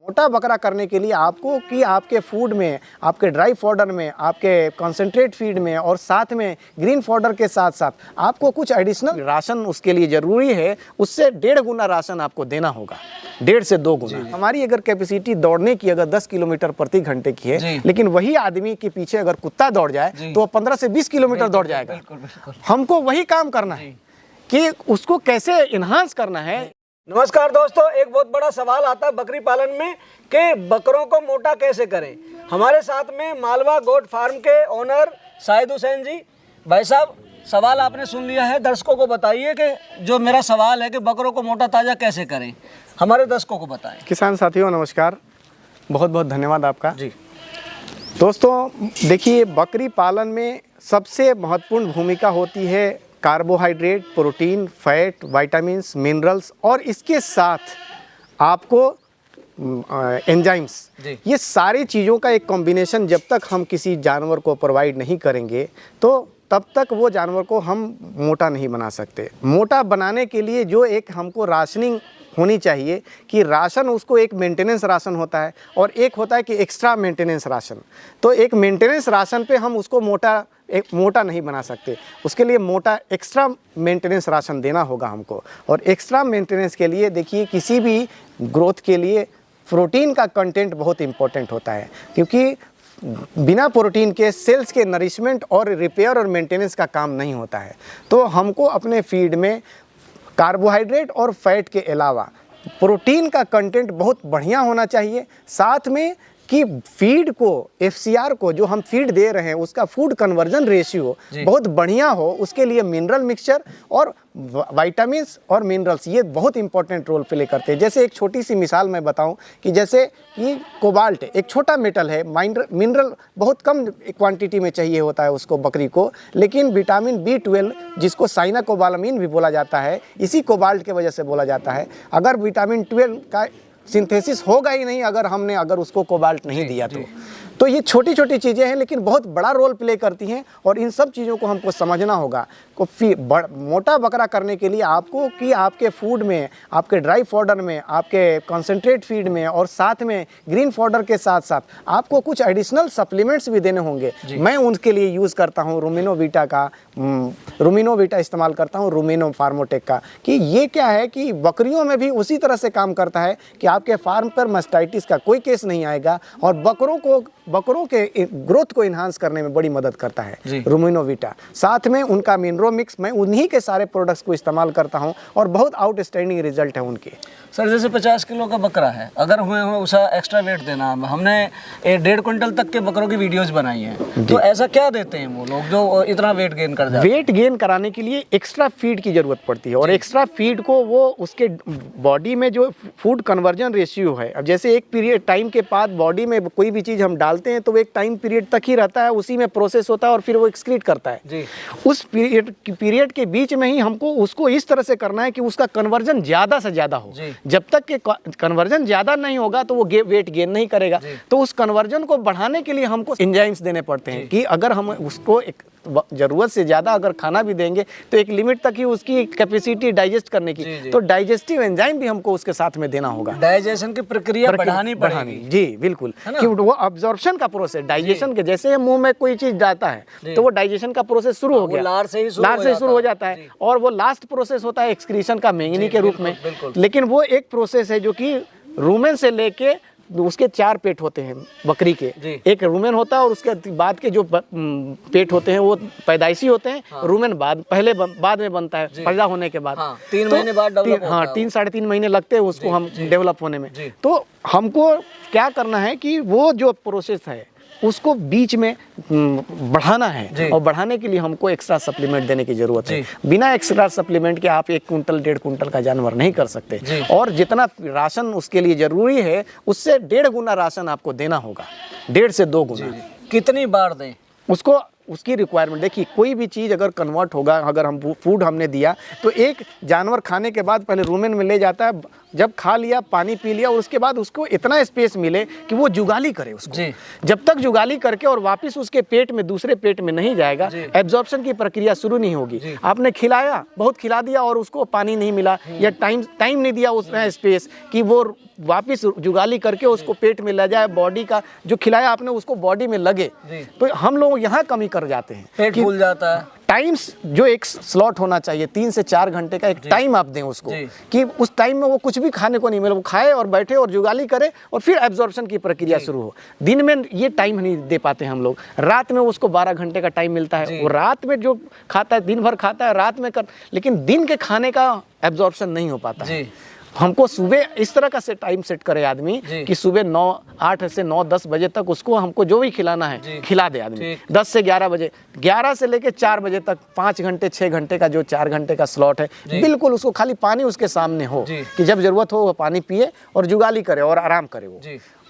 मोटा बकरा करने के लिए आपको कि आपके फूड में, आपके ड्राई फॉडर में, आपके कॉन्सेंट्रेट फीड में और साथ में ग्रीन फॉडर के साथ साथ आपको कुछ एडिशनल राशन उसके लिए ज़रूरी है। उससे 1.5 गुना राशन आपको देना होगा, 1.5 से 2 गुना। हमारी अगर कैपेसिटी दौड़ने की अगर 10 किलोमीटर प्रति घंटे की है, लेकिन वही आदमी के पीछे अगर कुत्ता दौड़ जाए तो 15 से 20 किलोमीटर दौड़ जाएगा। हमको वही काम करना है कि उसको कैसे इन्हांस करना है। नमस्कार दोस्तों, एक बहुत बड़ा सवाल आता है बकरी पालन में कि बकरों को मोटा कैसे करें। हमारे साथ में मालवा गोट फार्म के ओनर शाहिद हुसैन जी। भाई साहब, सवाल आपने सुन लिया है, दर्शकों को बताइए कि जो मेरा सवाल है कि बकरों को मोटा ताज़ा कैसे करें, हमारे दर्शकों को बताएं। किसान साथियों नमस्कार, बहुत बहुत धन्यवाद आपका जी। दोस्तों देखिए, बकरी पालन में सबसे महत्वपूर्ण भूमिका होती है carbohydrate, protein, fat, vitamins, minerals और इसके साथ आपको एंजाइम्स। ये सारी चीज़ों का एक कॉम्बिनेशन जब तक हम किसी जानवर को प्रोवाइड नहीं करेंगे तो तब तक वो जानवर को हम मोटा नहीं बना सकते। मोटा बनाने के लिए जो एक हमको राशनिंग होनी चाहिए कि राशन, उसको एक मेंटेनेंस राशन होता है और एक होता है कि एक्स्ट्रा मेंटेनेंस राशन। तो एक मेंटेनेंस राशन पे हम उसको मोटा नहीं बना सकते, उसके लिए मोटा एक्स्ट्रा मेंटेनेंस राशन देना होगा हमको। और एक्स्ट्रा मेंटेनेंस के लिए देखिए, किसी भी ग्रोथ के लिए प्रोटीन का कंटेंट बहुत इम्पोर्टेंट होता है, क्योंकि बिना प्रोटीन के सेल्स के नरिशमेंट और रिपेयर और मेंटेनेंस का काम नहीं होता है। तो हमको अपने फीड में कार्बोहाइड्रेट और फैट के अलावा प्रोटीन का कंटेंट बहुत बढ़िया होना चाहिए। साथ में कि फीड को, एफसीआर को, जो हम फीड दे रहे हैं उसका फूड कन्वर्जन रेशियो बहुत बढ़िया हो, उसके लिए मिनरल मिक्सचर और विटामिन्स और मिनरल्स ये बहुत इंपॉर्टेंट रोल प्ले करते हैं। जैसे एक छोटी सी मिसाल मैं बताऊं कि जैसे कि कोबाल्ट एक छोटा मेटल है, मिनरल बहुत कम क्वांटिटी में चाहिए होता है उसको बकरी को, लेकिन विटामिन B12 जिसको साइनाकोबालामिन भी बोला जाता है, इसी कोबाल्ट के वजह से बोला जाता है। अगर विटामिन 12 का सिंथेसिस होगा ही नहीं अगर उसको कोबाल्ट नहीं दिया तो ये छोटी छोटी चीज़ें हैं लेकिन बहुत बड़ा रोल प्ले करती हैं और इन सब चीज़ों को हमको समझना होगा। मोटा बकरा करने के लिए आपको कि आपके फूड में, आपके ड्राई फॉडर में, आपके कॉन्सेंट्रेट फीड में और साथ में ग्रीन फॉडर के साथ साथ आपको कुछ एडिशनल सप्लीमेंट्स भी देने होंगे। मैं उनके लिए यूज़ करता हूँ रुमिनोवीटा इस्तेमाल करता हूँ, रुमिनो फार्मोटेक का। कि ये क्या है कि बकरियों में भी उसी तरह से काम करता है कि आपके फार्म पर मास्टाइटिस का कोई केस नहीं आएगा और बकरों के ग्रोथ को इन्हांस करने में बड़ी मदद करता है रुमिनोवीटा। साथ में उनका मिनरो मिक्स, मैं उन्हीं के सारे प्रोडक्ट्स को इस्तेमाल करता हूं और बहुत आउटस्टैंडिंग रिजल्ट है उनके। सर, जैसे 50 किलो का बकरा है, अगर हमें उसे एक्स्ट्रा वेट देना, हमने 1.5 क्विंटल तक के बकरों की वीडियोस बनाई हैं, तो ऐसा क्या देते हैं वो लोग जो इतना वेट गेन कर जाते हैं? वेट गेन कराने के लिए एक्स्ट्रा फीड की ज़रूरत पड़ती है और एक्स्ट्रा फीड को वो उसके बॉडी में जो फूड कन्वर्जन रेशियो है, अब जैसे एक पीरियड टाइम के बाद बॉडी में कोई भी चीज़ हम डालते हैं तो वो एक टाइम पीरियड तक ही रहता है, उसी में प्रोसेस होता है और फिर वो एक्सक्रीट करता है। उस पीरियड के बीच में ही हमको उसको इस तरह से करना है कि उसका कन्वर्जन ज़्यादा से ज़्यादा हो। जब तक के कन्वर्जन ज़्यादा नहीं होगा तो वो वेट गेन नहीं करेगा। तो उस कन्वर्जन को बढ़ाने के लिए हमको एंजाइम्स देने पड़ते हैं कि अगर हम उसको एक ज़रूरत से ज़्यादा अगर खाना भी देंगे तो एक लिमिट तक ही उसकी कैपेसिटी डाइजेस्ट करने की, तो डाइजेस्टिव एंजाइम भी हमको उसके साथ में देना होगा। डाइजेशन की प्रक्रिया बढ़ानी पड़ेगी। जी बिल्कुल, कि वो अब्जॉर्प्शन का प्रोसेस, डाइजेशन के, जैसे मुंह में कोई चीज़ जाता है तो वो डाइजेशन का प्रोसेस शुरू हो गया, लार से शुरू हो जाता है और वो लास्ट प्रोसेस होता है एक्सक्रीशन का मैंगनी के रूप में। लेकिन वो एक प्रोसेस है जो कि रूमेन से लेके उसके 4 पेट होते हैं बकरी के, एक रूमेन होता है और उसके बाद के जो पेट होते हैं वो पैदाइशी होते हैं। रूमेन बाद में बनता है पैदा होने के बाद। 3 महीने बाद 3 साढ़े 3 महीने लगते हैं उसको हम डेवलप होने में। तो हमको क्या करना है कि वो जो प्रोसेस है उसको बीच में बढ़ाना है और बढ़ाने के लिए हमको एक्स्ट्रा सप्लीमेंट देने की जरूरत है। बिना एक्स्ट्रा सप्लीमेंट के आप 1 कुंटल 1.5 कुंटल का जानवर नहीं कर सकते और जितना राशन उसके लिए जरूरी है उससे 1.5 गुना राशन आपको देना होगा, 1.5 से 2 गुना। कितनी बार दें उसको? उसकी रिक्वायरमेंट देखिए, कोई भी चीज़ अगर कन्वर्ट होगा, अगर हम फूड हमने दिया तो एक जानवर खाने के बाद पहले रूमेन में ले जाता है, जब खा लिया, पानी पी लिया, और उसके बाद उसको इतना स्पेस मिले कि वो जुगाली करे उसको। जब तक जुगाली करके और वापस उसके पेट में, दूसरे पेट में नहीं जाएगा, एब्जॉर्प्शन की प्रक्रिया शुरू नहीं होगी। आपने खिलाया, बहुत खिला दिया और उसको पानी नहीं मिला या टाइम नहीं दिया उसने स्पेस कि वो वापस जुगाली करके उसको पेट में ले जाए, बॉडी का जो खिलाया आपने उसको बॉडी में लगे, तो हम लोग यहाँ कमी कर जाते हैं, पेट फूल जाता है। टाइम्स जो एक स्लॉट होना चाहिए 3 से 4 घंटे का एक टाइम आप दें उसको कि उस टाइम में वो कुछ भी खाने को नहीं मिले, वो खाए और बैठे और जुगाली करे और फिर एब्जॉर्प्शन की प्रक्रिया शुरू हो। दिन में ये टाइम नहीं दे पाते हम लोग, रात में उसको 12 घंटे का टाइम मिलता है, वो रात में जो खाता है दिन भर खाता है, रात में लेकिन दिन के खाने का एब्जॉर्प्शन नहीं हो पाता है। हमको सुबह इस तरह का टाइम सेट करे आदमी कि सुबह 8 से 9-10 बजे तक उसको हमको जो भी खिलाना है खिला दे आदमी। 10 से 11 बजे, 11 से लेके 4 बजे तक 5 घंटे 6 घंटे का जो 4 घंटे का स्लॉट है, बिल्कुल उसको खाली पानी उसके सामने हो कि जब जरूरत हो वो पानी पिए और जुगाली करे और आराम करे वो।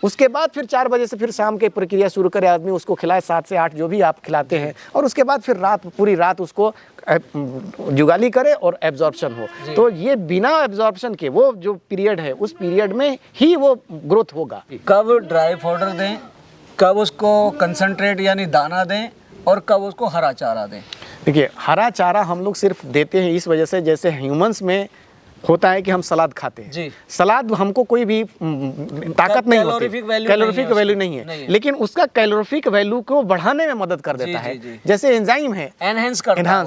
उसके बाद फिर 4 बजे से फिर शाम की प्रक्रिया शुरू करे आदमी, उसको खिलाए 7 से 8 जो भी आप खिलाते हैं, और उसके बाद फिर पूरी रात उसको जुगाली करे और एब्जॉर्प्शन हो। तो ये बिना एब्जॉर्प्शन के वो जो पीरियड है, उस पीरियड में ही वो ग्रोथ होगा। कब ड्राई पाउडर दें, कब उसको कंसंट्रेट यानी दाना दें, और कब उसको हरा चारा दें? देखिए, हरा चारा हम लोग सिर्फ देते हैं इस वजह से, जैसे ह्यूमंस में होता है कि हम सलाद खाते हैं, सलाद हमको कोई भी ताकत नहीं होती, कैलोरीफिक वैल्यू नहीं है, लेकिन उसका कैलोरीफिक वैल्यू को बढ़ाने में मदद कर देता है। जैसे एंजाइम है, एनहांस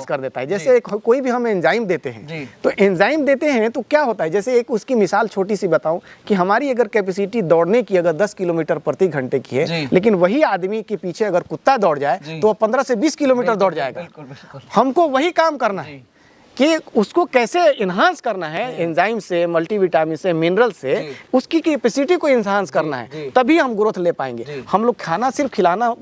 कर देता है। जैसे कोई भी हम एंजाइम देते हैं, तो एंजाइम देते हैं तो क्या होता है, जैसे एक उसकी मिसाल छोटी सी बताऊं कि हमारी अगर कैपेसिटी दौड़ने की अगर 10 किलोमीटर प्रति घंटे की है, लेकिन वही आदमी के पीछे अगर कुत्ता दौड़ जाए तो 15 से 20 किलोमीटर दौड़ जाएगा। हमको वही काम करना है कि उसको कैसे इन्हांस करना है, एंजाइम से, मल्टीविटामिन से, मिनरल से उसकी कैपेसिटी को इन्हांस करना है, तभी हम ग्रोथ ले पाएंगे। हम लोग खाना सिर्फ खिलाना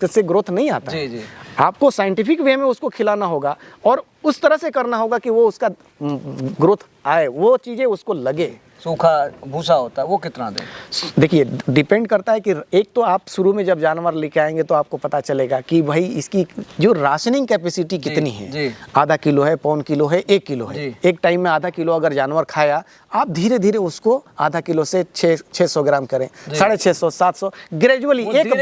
से ग्रोथ नहीं आता है। आपको साइंटिफिक वे में उसको खिलाना होगा और उस तरह से करना होगा कि वो उसका ग्रोथ आए, वो चीज़ें उसको लगे। सूखा भूसा होता है वो कितना दें? देखिए, डिपेंड करता है कि एक तो आप शुरू में जब जानवर लेके आएंगे तो आपको पता चलेगा कि भाई इसकी जो राशनिंग कैपेसिटी कितनी है, आधा किलो है, पौन किलो है, 1 किलो है। एक टाइम में आधा किलो अगर जानवर खाया, आप धीरे धीरे उसको आधा किलो से 600 ग्राम करें, 650, 700, ग्रेजुअली एक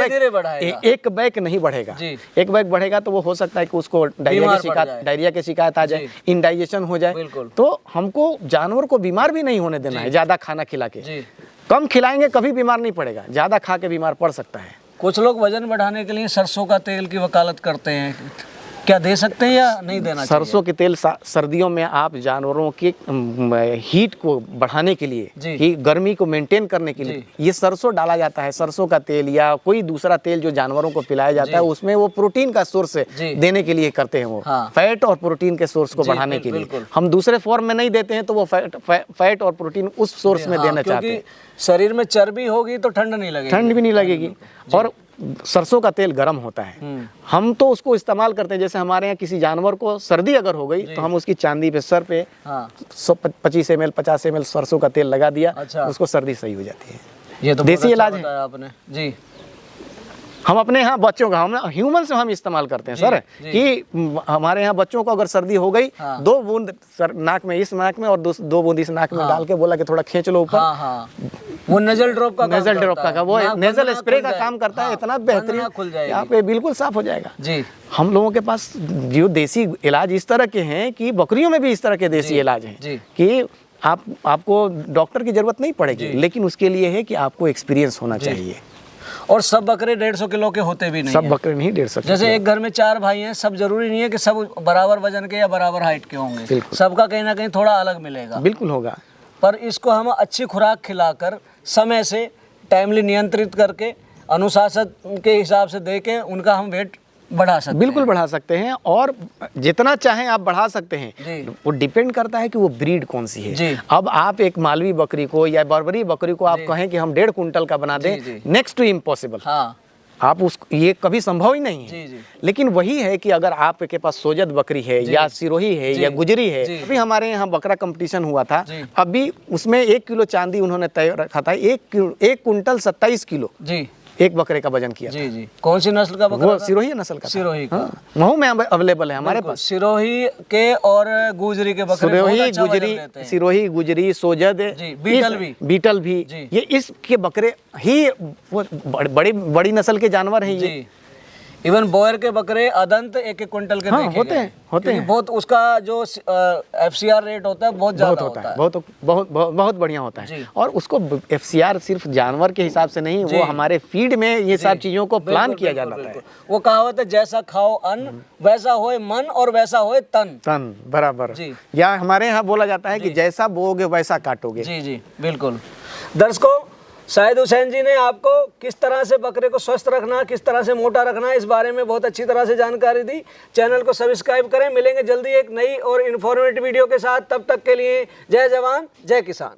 बैग नहीं बढ़ेगा। एक बैग बढ़ेगा तो वो हो सकता है कि उसको डायरिया की शिकायत आ जाए, इंडाइजेशन हो जाए। तो हमको जानवर को बीमार भी नहीं होने देना है ज्यादा खाना खिला के। कम खिलाएंगे कभी बीमार नहीं पड़ेगा, ज्यादा खा के बीमार पड़ सकता है। कुछ लोग वजन बढ़ाने के लिए सरसों का तेल की वकालत करते हैं, क्या दे सकते हैं या नहीं देना चाहिए? सरसों के तेल सर्दियों में आप जानवरों के हीट को बढ़ाने के लिए, ही गर्मी को मेंटेन करने के लिए ये सरसों डाला जाता है। सरसों का तेल या कोई दूसरा तेल जो जानवरों को पिलाया जाता है, उसमें वो प्रोटीन का सोर्स देने के लिए करते हैं, वो फैट और प्रोटीन के सोर्स को बढ़ाने के लिए। हम दूसरे फॉर्म में नहीं देते हैं, तो वो फैट और प्रोटीन उस सोर्स में देना चाहते हैं। शरीर में चर्बी होगी तो ठंड नहीं लगेगी, ठंड भी नहीं लगेगी। और सरसों का तेल गर्म होता है, हम तो उसको इस्तेमाल करते हैं। जैसे हमारे यहाँ किसी जानवर को सर्दी अगर हो गई तो हम उसकी चांदी पे, सर पे 25 ml 50 ml सरसों का तेल लगा दिया, उसको सर्दी सही हो जाती है। ये तो देसी इलाज है आपने जी। हम अपने यहाँ बच्चों का, हम ह्यूमन से हम इस्तेमाल करते हैं सर, कि हमारे यहाँ बच्चों को अगर सर्दी हो गई, 2 बूंद नाक में, इस नाक में और 2 बूंद इस नाक में डाल के बोला कि थोड़ा खींच लो ऊपर, वो नेजल ड्रॉप का वो नेजल स्प्रे का काम करता है। इतना बेहतरीन, यहाँ पे बिल्कुल साफ हो जाएगा जी। हम लोगों के पास जो देसी इलाज इस तरह के हैं कि बकरियों में भी इस तरह के देसी इलाज हैं कि आपको डॉक्टर की जरूरत नहीं पड़ेगी, लेकिन उसके लिए है कि आपको एक्सपीरियंस होना चाहिए। और सब बकरे 150 किलो के होते भी नहीं, सब बकरे नहीं 150। जैसे एक घर में 4 भाई हैं, सब जरूरी नहीं है कि सब बराबर वजन के या बराबर हाइट के होंगे, सबका कहीं ना कहीं थोड़ा अलग मिलेगा। बिल्कुल होगा, पर इसको हम अच्छी खुराक खिलाकर, समय से टाइमली नियंत्रित करके, अनुशासन के हिसाब से देके उनका हम वेट बढ़ा सकते हैं। बिल्कुल बढ़ा सकते हैं, और जितना चाहें आप बढ़ा सकते हैं। वो डिपेंड करता है कि वो ब्रीड कौन सी है। अब आप एक मालवी बकरी को या बर्बरी बकरी को आप कहें कि हम 1.5 कुंटल का बना दें, नेक्स्ट टू इम्पॉसिबल। आप उसको, ये कभी संभव ही नहीं है। लेकिन वही है कि अगर आपके पास सोजत बकरी है या सिरोही है या गुजरी है, अभी हमारे यहाँ बकरा कंपटीशन हुआ था, अभी उसमें 1 किलो चांदी उन्होंने तय रखा था, 1 कुंटल 27 किलो एक बकरे का वजन किया जी जी। कौन सी नस्ल का बकरा वो था? सिरोही नस्ल का था। सिरोही का। हाँ, महू में अवेलेबल है हमारे बिल्कुल, पास। सिरोही के और गुजरी के बकरे बहुत सिरोही अच्छा वजन गुजरी, लेते हैं। सिरोही गुजरी, सोजद जी, बीटल भी। बीटल भी, जी। ये इसके बकरे ही वो बड़ी बड़ी नस्ल के जानवर हैं ये। जी। इवन बॉयर के बकरे अदंत 1-1 क्विंटल के हाँ, देखे होते गए हैं, होते क्योंकि हैं। बहुत उसका जो FCR रेट होता है बहुत बहुत ज्यादा होता है, है। बहुत बहुत बहुत बहुत बढ़िया होता है। जी। और उसको FCR सिर्फ जानवर के हिसाब से नहीं, जी। वो हमारे फीड में ये सब चीजों को प्लान बिल्कुल, किया बिल्कुल, जाता है। बिल्कुल। वो कहावत है, जैसा खाओ अन्न वैसा होए मन और वैसा होए तन। तन बराबर। जी। या हमारे यहाँ बोला जाता है कि जैसा बोओगे वैसा काटोगे। जी जी बिल्कुल। दर्शकों, शाहिद हुसैन जी ने आपको किस तरह से बकरे को स्वस्थ रखना, किस तरह से मोटा रखना, इस बारे में बहुत अच्छी तरह से जानकारी दी। चैनल को सब्सक्राइब करें। मिलेंगे जल्दी एक नई और इन्फॉर्मेटिव वीडियो के साथ। तब तक के लिए जय जवान जय किसान।